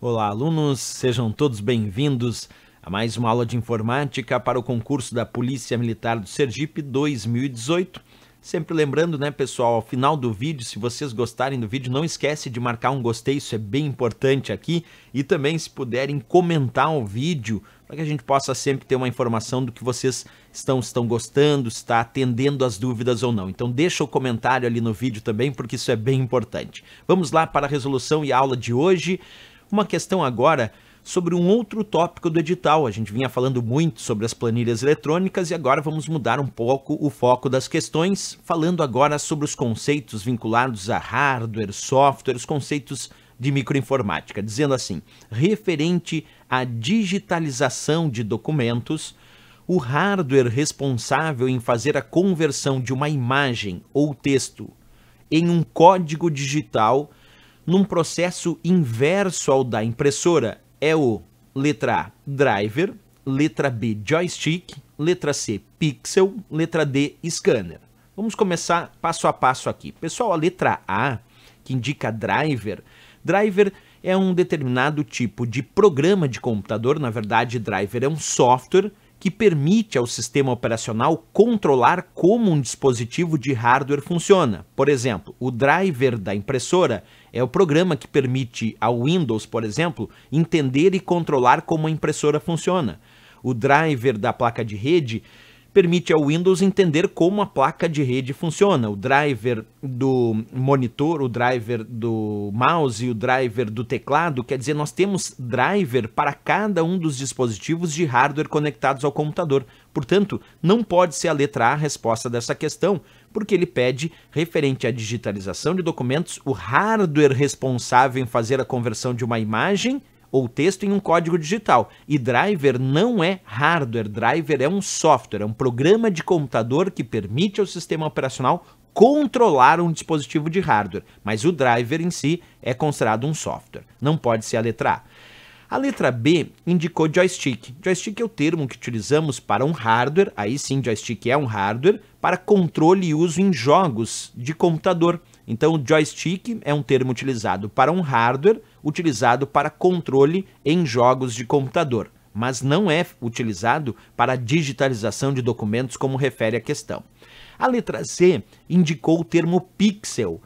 Olá, alunos, sejam todos bem-vindos a mais uma aula de informática para o concurso da Polícia Militar do Sergipe 2018. Sempre lembrando, né, pessoal, ao final do vídeo, se vocês gostarem do vídeo, não esquece de marcar um gostei, isso é bem importante aqui. E também, se puderem, comentar o vídeo, para que a gente possa sempre ter uma informação do que vocês estão gostando, se está atendendo as dúvidas ou não. Então deixa o comentário ali no vídeo também, porque isso é bem importante. Vamos lá para a resolução e a aula de hoje. Uma questão agora sobre um outro tópico do edital. A gente vinha falando muito sobre as planilhas eletrônicas e agora vamos mudar um pouco o foco das questões, falando agora sobre os conceitos vinculados a hardware, software, os conceitos de microinformática, dizendo assim: referente à digitalização de documentos, o hardware responsável em fazer a conversão de uma imagem ou texto em um código digital num processo inverso ao da impressora é o letra A, driver, letra B, joystick, letra C, pixel, letra D, scanner. Vamos começar passo a passo aqui. Pessoal, a letra A, que indica driver, driver é um determinado tipo de programa de computador. Na verdade, driver é um software que permite ao sistema operacional controlar como um dispositivo de hardware funciona. Por exemplo, o driver da impressora é o programa que permite ao Windows, por exemplo, entender e controlar como a impressora funciona. O driver da placa de rede permite ao Windows entender como a placa de rede funciona. O driver do monitor, o driver do mouse e o driver do teclado, quer dizer, nós temos driver para cada um dos dispositivos de hardware conectados ao computador. Portanto, não pode ser a letra A a resposta dessa questão, porque ele pede, referente à digitalização de documentos, o hardware responsável em fazer a conversão de uma imagem ou texto em um código digital. E driver não é hardware, driver é um software, é um programa de computador que permite ao sistema operacional controlar um dispositivo de hardware, mas o driver em si é considerado um software. Não pode ser a letra A. A letra B indicou joystick. Joystick é o termo que utilizamos para um hardware, aí sim joystick é um hardware, para controle e uso em jogos de computador. Então o joystick é um termo utilizado para um hardware, utilizado para controle em jogos de computador, mas não é utilizado para digitalização de documentos como refere a questão. A letra C indicou o termo pixel.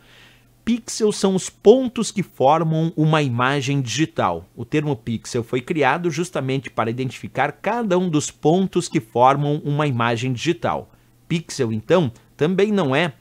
Pixels são os pontos que formam uma imagem digital. O termo pixel foi criado justamente para identificar cada um dos pontos que formam uma imagem digital. Pixel, então, também não é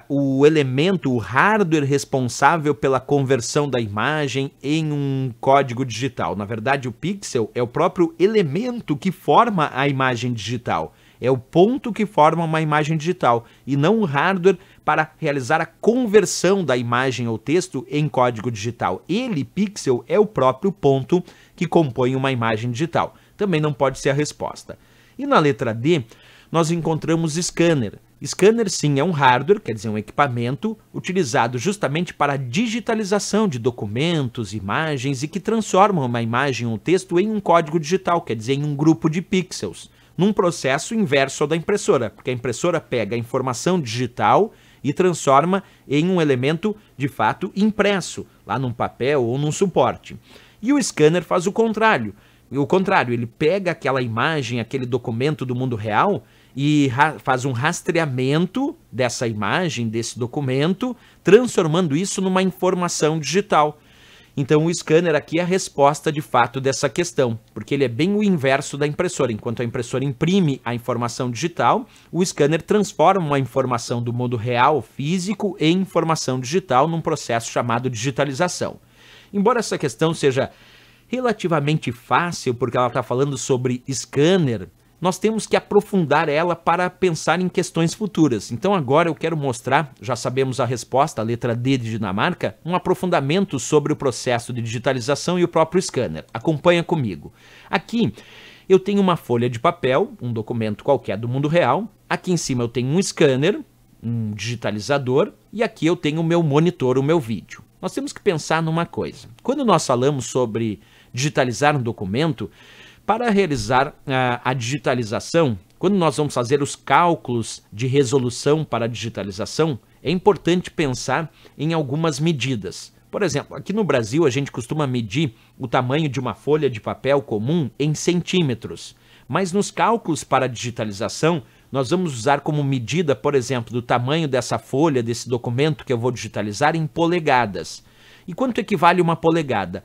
o elemento, o hardware responsável pela conversão da imagem em um código digital. Na verdade, o pixel é o próprio elemento que forma a imagem digital. É o ponto que forma uma imagem digital e não o hardware para realizar a conversão da imagem ou texto em código digital. Ele, pixel, é o próprio ponto que compõe uma imagem digital. Também não pode ser a resposta. E na letra D, nós encontramos scanner. Scanner, sim, é um hardware, quer dizer, um equipamento utilizado justamente para a digitalização de documentos, imagens e que transformam uma imagem ou texto em um código digital, quer dizer, em um grupo de pixels, num processo inverso ao da impressora, porque a impressora pega a informação digital e transforma em um elemento, de fato, impresso, lá num papel ou num suporte. E o scanner faz o contrário. Ele pega aquela imagem, aquele documento do mundo real e faz um rastreamento dessa imagem, desse documento, transformando isso numa informação digital. Então o scanner aqui é a resposta de fato dessa questão, porque ele é bem o inverso da impressora. Enquanto a impressora imprime a informação digital, o scanner transforma uma informação do mundo real, físico, em informação digital num processo chamado digitalização. Embora essa questão seja relativamente fácil, porque ela está falando sobre scanner, nós temos que aprofundar ela para pensar em questões futuras. Então agora eu quero mostrar, já sabemos a resposta, a letra D de Dinamarca, um aprofundamento sobre o processo de digitalização e o próprio scanner. Acompanha comigo. Aqui eu tenho uma folha de papel, um documento qualquer do mundo real. Aqui em cima eu tenho um scanner, um digitalizador, e aqui eu tenho o meu monitor, o meu vídeo. Nós temos que pensar numa coisa. Quando nós falamos sobre digitalizar um documento, para realizar a digitalização, quando nós vamos fazer os cálculos de resolução para a digitalização, é importante pensar em algumas medidas. Por exemplo, aqui no Brasil a gente costuma medir o tamanho de uma folha de papel comum em centímetros, mas nos cálculos para digitalização nós vamos usar como medida, por exemplo, do tamanho dessa folha, desse documento que eu vou digitalizar em polegadas. E quanto equivale uma polegada?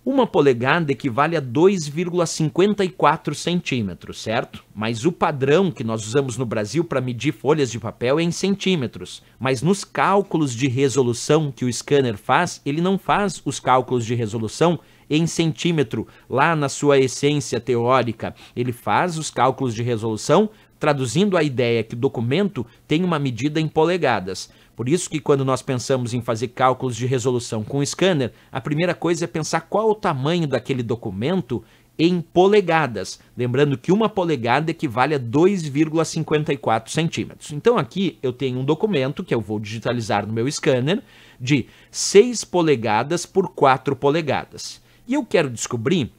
Uma polegada equivale a 2,54 centímetros, certo? Mas o padrão que nós usamos no Brasil para medir folhas de papel é em centímetros. Mas nos cálculos de resolução que o scanner faz, ele não faz os cálculos de resolução em centímetro, lá na sua essência teórica. Ele faz os cálculos de resolução traduzindo a ideia que o documento tem uma medida em polegadas. Por isso que quando nós pensamos em fazer cálculos de resolução com o scanner, a primeira coisa é pensar qual o tamanho daquele documento em polegadas. Lembrando que uma polegada equivale a 2,54 centímetros. Então aqui eu tenho um documento que eu vou digitalizar no meu scanner de 6 polegadas por 4 polegadas. E eu quero descobrir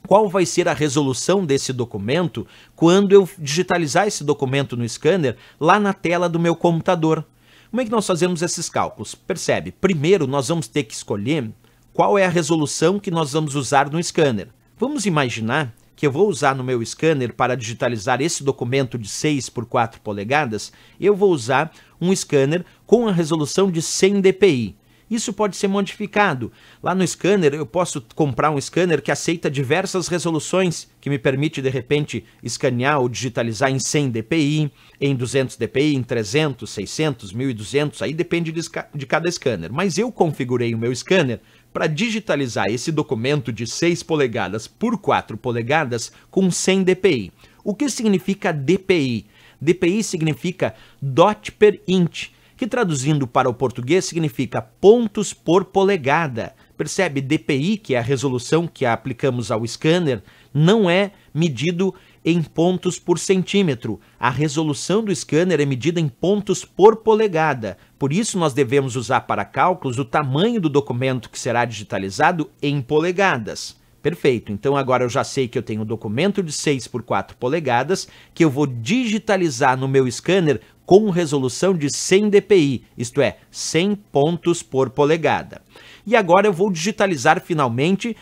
qual vai ser a resolução desse documento quando eu digitalizar esse documento no scanner lá na tela do meu computador. Como é que nós fazemos esses cálculos? Percebe? Primeiro, nós vamos ter que escolher qual é a resolução que nós vamos usar no scanner. Vamos imaginar que eu vou usar no meu scanner para digitalizar esse documento de 6 por 4 polegadas, eu vou usar um scanner com a resolução de 100 dpi. Isso pode ser modificado. Lá no scanner eu posso comprar um scanner que aceita diversas resoluções, que me permite de repente escanear ou digitalizar em 100 dpi, em 200 dpi, em 300, 600, 1200, aí depende de cada scanner. Mas eu configurei o meu scanner para digitalizar esse documento de 6 polegadas por 4 polegadas com 100 dpi. O que significa dpi? dpi significa dot per inch, que traduzindo para o português significa pontos por polegada. Percebe? dpi, que é a resolução que aplicamos ao scanner, não é medido em pontos por centímetro. A resolução do scanner é medida em pontos por polegada. Por isso nós devemos usar para cálculos o tamanho do documento que será digitalizado em polegadas. Perfeito, então agora eu já sei que eu tenho um documento de 6 por 4 polegadas que eu vou digitalizar no meu scanner com resolução de 100 dpi, isto é, 100 pontos por polegada. E agora eu vou digitalizar finalmente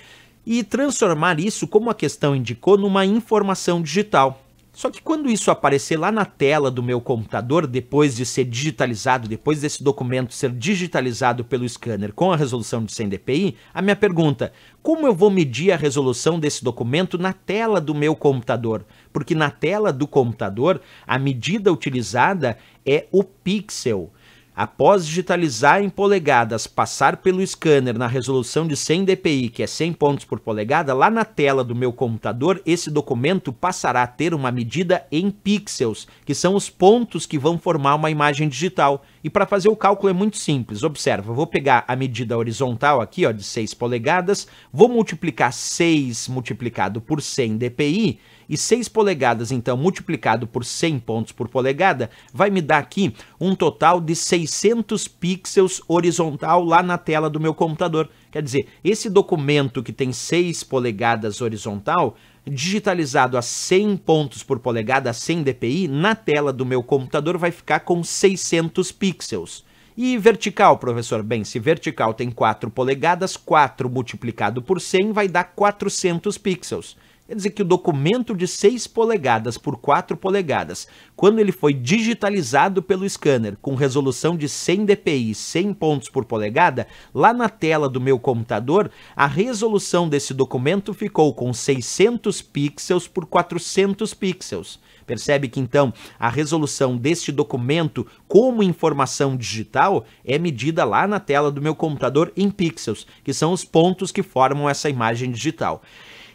e transformar isso, como a questão indicou, numa informação digital. Só que quando isso aparecer lá na tela do meu computador, depois de ser digitalizado, depois desse documento ser digitalizado pelo scanner com a resolução de 100 dpi, a minha pergunta, como eu vou medir a resolução desse documento na tela do meu computador? Porque na tela do computador, a medida utilizada é o pixel. Após digitalizar em polegadas, passar pelo scanner na resolução de 100 dpi, que é 100 pontos por polegada, lá na tela do meu computador, esse documento passará a ter uma medida em pixels, que são os pontos que vão formar uma imagem digital. E para fazer o cálculo é muito simples. Observa, eu vou pegar a medida horizontal aqui, ó, de 6 polegadas, vou multiplicar 6 multiplicado por 100 dpi, e 6 polegadas, então, multiplicado por 100 pontos por polegada, vai me dar aqui um total de 600 pixels horizontal lá na tela do meu computador. Quer dizer, esse documento que tem 6 polegadas horizontal, digitalizado a 100 pontos por polegada, a 100 dpi, na tela do meu computador vai ficar com 600 pixels. E vertical, professor? Bem, se vertical tem 4 polegadas, 4 multiplicado por 100 vai dar 400 pixels. Quer dizer que o documento de 6 polegadas por 4 polegadas, quando ele foi digitalizado pelo scanner com resolução de 100 dpi, 100 pontos por polegada, lá na tela do meu computador, a resolução desse documento ficou com 600 pixels por 400 pixels. Percebe que, então, a resolução deste documento como informação digital é medida lá na tela do meu computador em pixels, que são os pontos que formam essa imagem digital.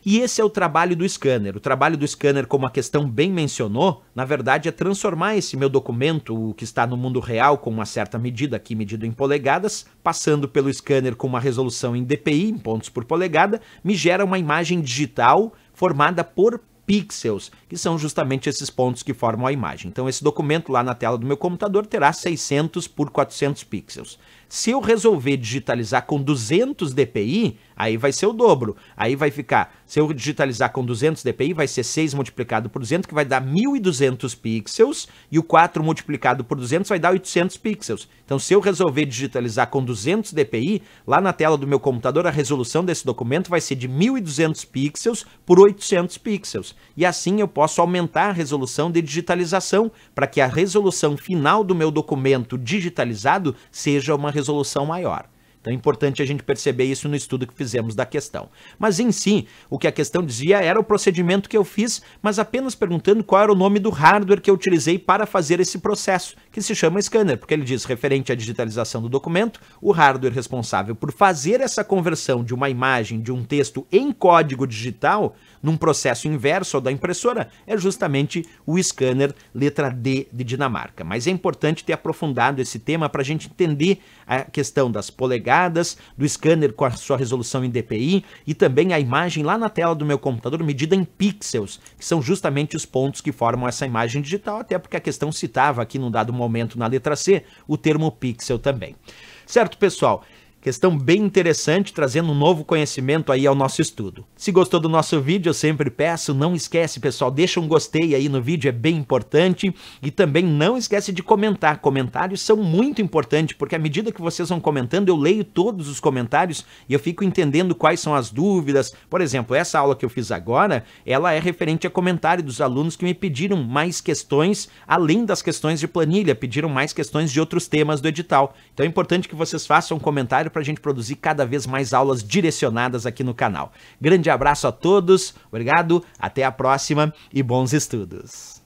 E esse é o trabalho do scanner. O trabalho do scanner, como a questão bem mencionou, na verdade é transformar esse meu documento, o que está no mundo real com uma certa medida, aqui medido em polegadas, passando pelo scanner com uma resolução em dpi, em pontos por polegada, me gera uma imagem digital formada por pixels, que são justamente esses pontos que formam a imagem. Então esse documento lá na tela do meu computador terá 600 por 400 pixels. Se eu resolver digitalizar com 200 dpi, aí vai ser o dobro. Aí vai ficar, se eu digitalizar com 200 dpi, vai ser 6 multiplicado por 200, que vai dar 1.200 pixels, e o 4 multiplicado por 200 vai dar 800 pixels. Então, se eu resolver digitalizar com 200 dpi, lá na tela do meu computador, a resolução desse documento vai ser de 1.200 pixels por 800 pixels. E assim eu posso aumentar a resolução de digitalização, para que a resolução final do meu documento digitalizado seja uma resolução maior. Então é importante a gente perceber isso no estudo que fizemos da questão. Mas em si, o que a questão dizia era o procedimento que eu fiz, mas apenas perguntando qual era o nome do hardware que eu utilizei para fazer esse processo, que se chama scanner, porque ele diz referente à digitalização do documento, o hardware responsável por fazer essa conversão de uma imagem, de um texto em código digital, num processo inverso ao da impressora, é justamente o scanner letra D de Dinamarca. Mas é importante ter aprofundado esse tema para a gente entender a questão das polegadas, do scanner com a sua resolução em dpi e também a imagem lá na tela do meu computador medida em pixels, que são justamente os pontos que formam essa imagem digital, até porque a questão citava aqui num dado momento na letra C o termo pixel também. Certo, pessoal? Questão bem interessante, trazendo um novo conhecimento aí ao nosso estudo. Se gostou do nosso vídeo, eu sempre peço, não esquece, pessoal, deixa um gostei aí no vídeo, é bem importante. E também não esquece de comentar. Comentários são muito importantes, porque à medida que vocês vão comentando, eu leio todos os comentários e eu fico entendendo quais são as dúvidas. Por exemplo, essa aula que eu fiz agora, ela é referente a comentário dos alunos que me pediram mais questões, além das questões de planilha, pediram mais questões de outros temas do edital. Então é importante que vocês façam um comentário para a gente produzir cada vez mais aulas direcionadas aqui no canal. Grande abraço a todos, obrigado, até a próxima e bons estudos!